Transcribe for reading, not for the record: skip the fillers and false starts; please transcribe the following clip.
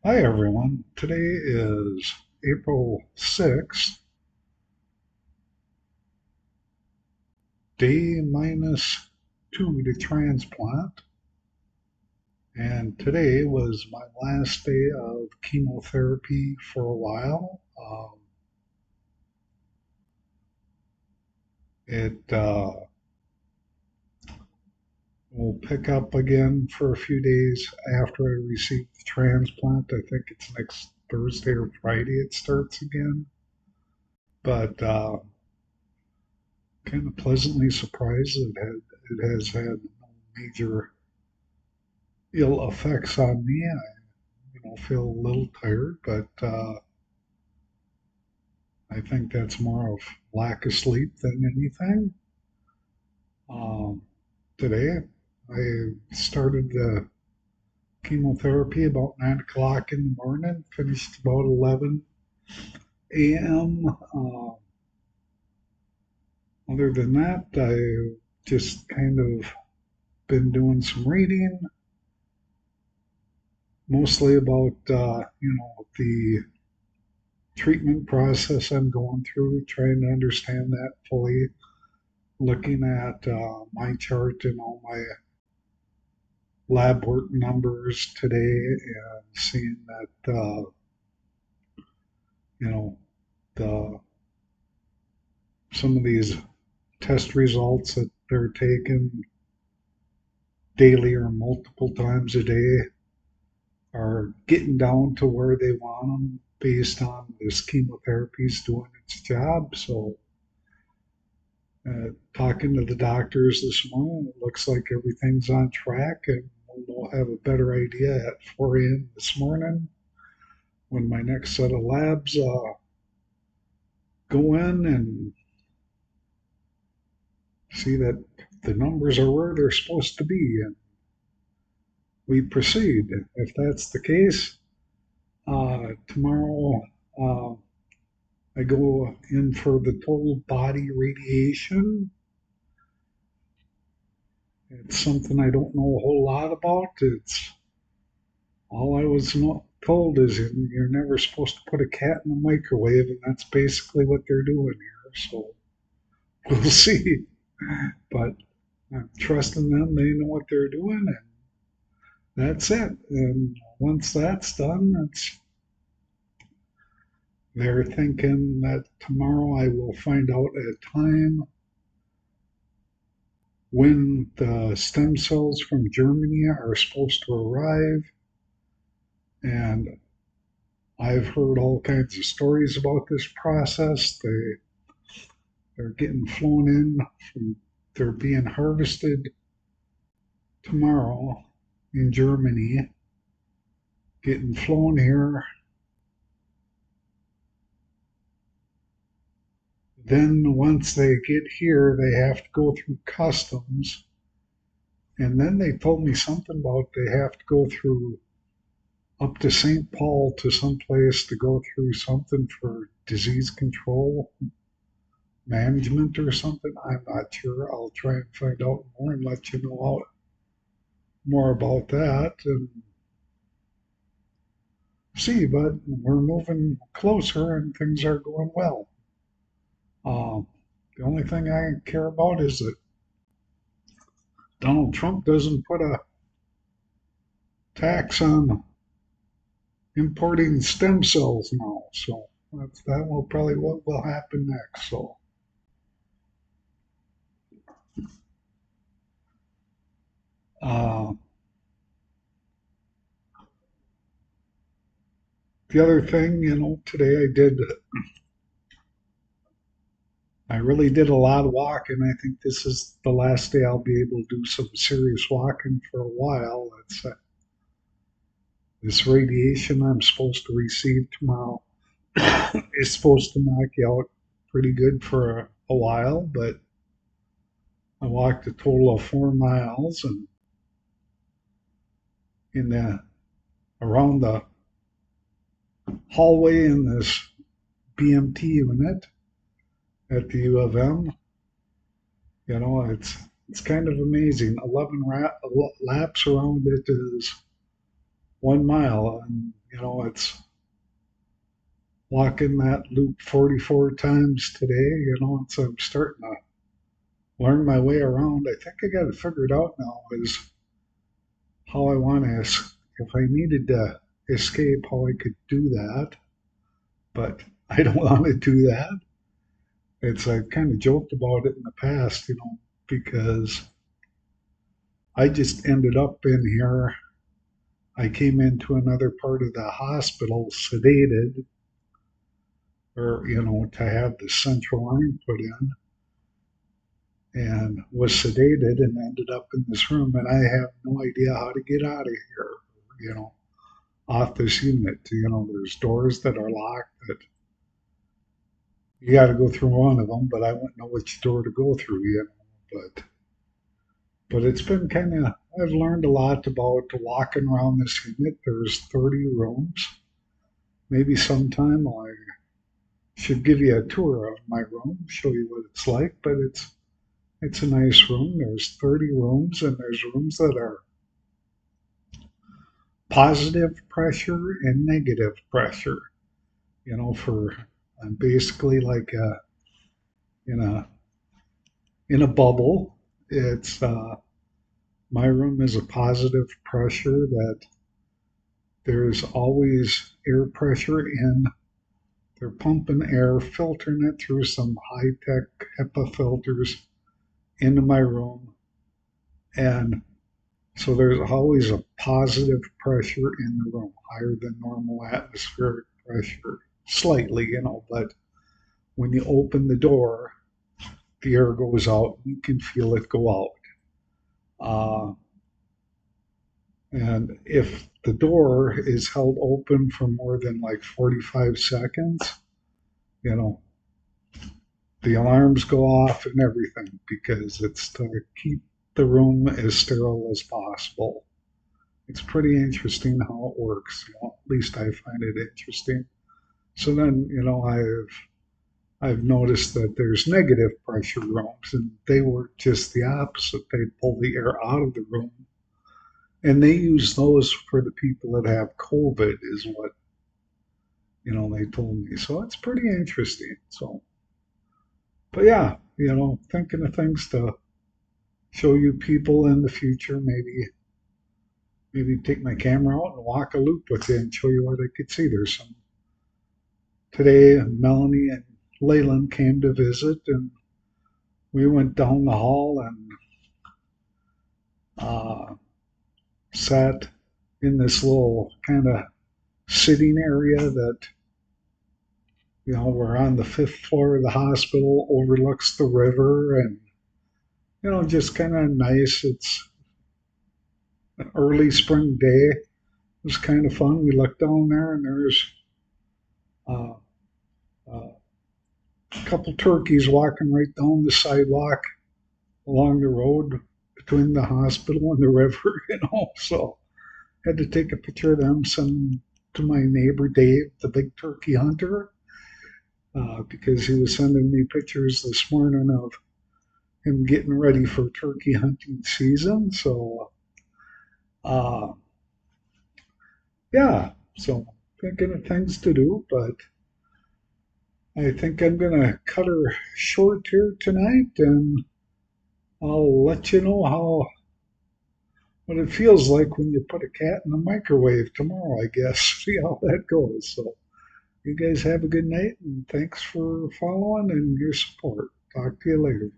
Hi everyone. Today is April 6th, day -2 to transplant. And today was my last day of chemotherapy for a while. It will pick up again for a few days after I receive the transplant. I think it's next Thursday or Friday it starts again. But kind of pleasantly surprised it has had no major ill effects on me. I feel a little tired, but I think that's more of lack of sleep than anything. Um, Today, I started the chemotherapy about 9 o'clock in the morning, finished about 11 a.m. Other than that, I just kind of been doing some reading, mostly about the treatment process I'm going through, trying to understand that fully, looking at my chart and all my lab work numbers today and seeing that, you know, the some of these test results that they're taking daily or multiple times a day are getting down to where they want them based on this chemotherapy's doing its job. So, talking to the doctors this morning, it looks like everything's on track, and we'll have a better idea at 4 a.m. this morning when my next set of labs go in and see that the numbers are where they're supposed to be, and we proceed. If that's the case, tomorrow uh, I go in for the total body radiation. It's something I don't know a whole lot about. It's all I was not told is you're never supposed to put a cat in the microwave, and that's basically what they're doing here. So we'll see. But I'm trusting them. They know what they're doing, and that's it. And once that's done, they're thinking that tomorrow I will find out a time when the stem cells from Germany are supposed to arrive. And I've heard all kinds of stories about this process. They're getting flown in from, they're being harvested tomorrow in Germany, getting flown here. Then once they get here, they have to go through customs. And then they told me something about they have to go through up to St. Paul to some place to go through something for disease control management or something. I'm not sure. I'll try and find out more and let you know more about that and see. But we're moving closer and things are going well. Uh, the only thing I care about is that Donald Trump doesn't put a tax on importing stem cells now. So that will probably what will happen next. So uh, the other thing, today I really did a lot of walking. I think this is the last day I'll be able to do some serious walking for a while. This radiation I'm supposed to receive tomorrow is supposed to knock you out pretty good for a while, but I walked a total of 4 miles and in the around the hallway in this BMT unit at the U of M. It's kind of amazing. 11 laps around it is 1 mile, and it's walking that loop 44 times today. So I'm starting to learn my way around. I think I got it figured out now is how I want to, if I needed to escape, how I could do that. But I don't want to do that. I've kind of joked about it in the past, because I just ended up in here. I came into another part of the hospital sedated, or, to have the central line put in, and was sedated and ended up in this room. And I have no idea how to get out of here, off this unit. There's doors that are locked that you got to go through one of them, but I wouldn't know which door to go through, but it's been kind of, I've learned a lot about walking around this unit. There's 30 rooms. Maybe sometime I should give you a tour of my room, show you what it's like, but it's a nice room. There's 30 rooms, and there's rooms that are positive pressure and negative pressure, for basically like in a in a bubble. It's My room is a positive pressure that there's always air pressure in. They're pumping air, filtering it through some high-tech HEPA filters into my room. And so there's always a positive pressure in the room, higher than normal atmospheric pressure, slightly, but when you open the door, the air goes out. You can feel it go out. And if the door is held open for more than like 45 seconds, you know, the alarms go off and everything because it's to keep the room as sterile as possible. It's pretty interesting how it works. At least I find it interesting. So then, I've noticed that there's negative pressure rooms, and they work just the opposite. They pull the air out of the room, and they use those for the people that have COVID, is what they told me. So it's pretty interesting. So, but yeah, thinking of things to show you people in the future. Maybe take my camera out and walk a loop with you and show you what I could see. There's some today. Melanie and Leyland came to visit, and we went down the hall and uh, sat in this little kind of sitting area that we're on the 5th floor of the hospital, overlooks the river, and just kind of nice. It's an early spring day. It was kind of fun. We looked down there, and there's uh, uh, a couple turkeys walking right down the sidewalk along the road between the hospital and the river. So had to take a picture of them, send them to my neighbor Dave, the big turkey hunter, because he was sending me pictures this morning of him getting ready for turkey hunting season. So, uh, yeah, so thinking of things to do, but I think I'm going to cut her short here tonight, and I'll let you know what it feels like when you put a cat in the microwave tomorrow, I guess. See how that goes. So, you guys have a good night, and thanks for following and your support. Talk to you later.